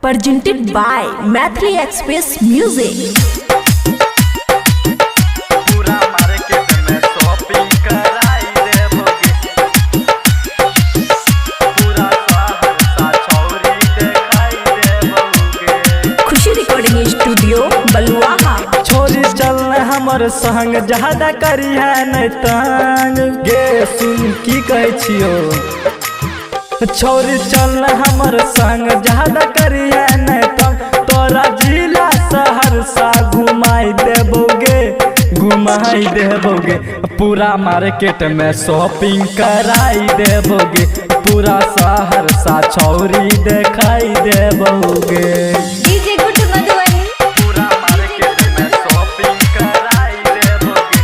presented by Mathri Express Music. Khushi recording studio Baluaha. छोरी चलने हमर संग ज्यादा करी है नहीं तंग गे सुन की कहे छियो। छोरी चलने हमर संग ज्यादा करी है नहीं तंग तोरा जिला सहरसा घुमाई देबोगे पूरा मार्केट में शॉपिंग कराई देबोगे पूरा सहरसा छौरी दिखाई देबोगे। डीजे गुड्डू मधुबनी पूरा मार्केट में शॉपिंग कराई देबोगे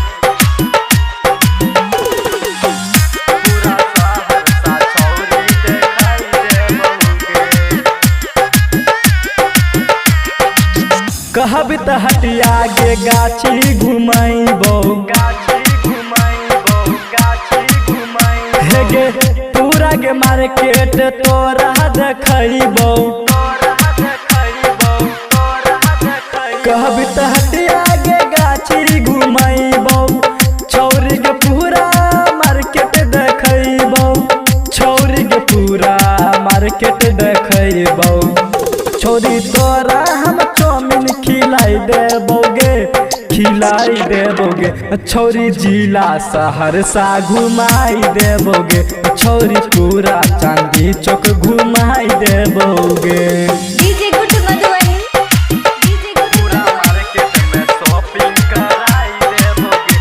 पूरा सहरसा छौरी दिखाई देबोगे। कहब त हटिया गे गाछी घुमाइबो हे गे पूरा गे मार्केट तोरा देखइबो। कहब त हटिया गे गाछी घुमाइबो छौरी गे पूरा मार्केट देखइबो छौरी गे पूरा मार्केट देखइबो। छोरी तोरा हम चाउमीन खिलाई देबोगे छोरी जिला सहरसा घुमाई देबोगे छोरी पूरा चांदी चौक घुमाई देबोगे। डीजे गुड्डू मधुबनी पूरा मार्केट में शॉपिंग कराई देबोगे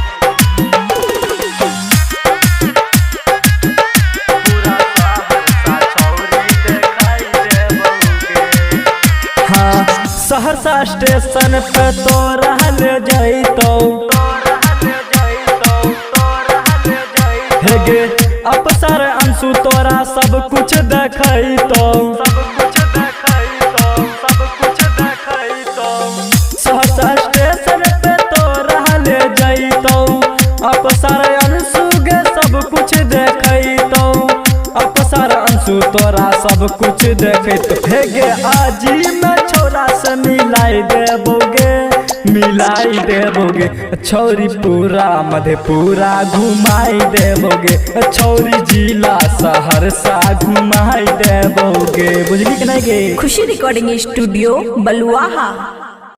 पूरा सहरसा छौरी दिखाई देबोगे। हाँ सहरसा स्टेशन पे तोरा ले जइतो हे गे अफसर अंशु तोरा सब कुछ देखइतो सहरसा स्टेशन पे तोरा ले जइतो अफसर अंशु गे सब कुछ देखइतो अफसर अंशु तोरा सब कुछ देखइतो हे गे आजी में छोरा से मिलाई देबोगे छौरी पूरा मधेपुरा घुमाई देबोगे छौरी जिला सहरसा घुमाई देबोगे। बुझली कि नहीं गे। खुशी रिकॉर्डिंग स्टूडियो बलुआहा।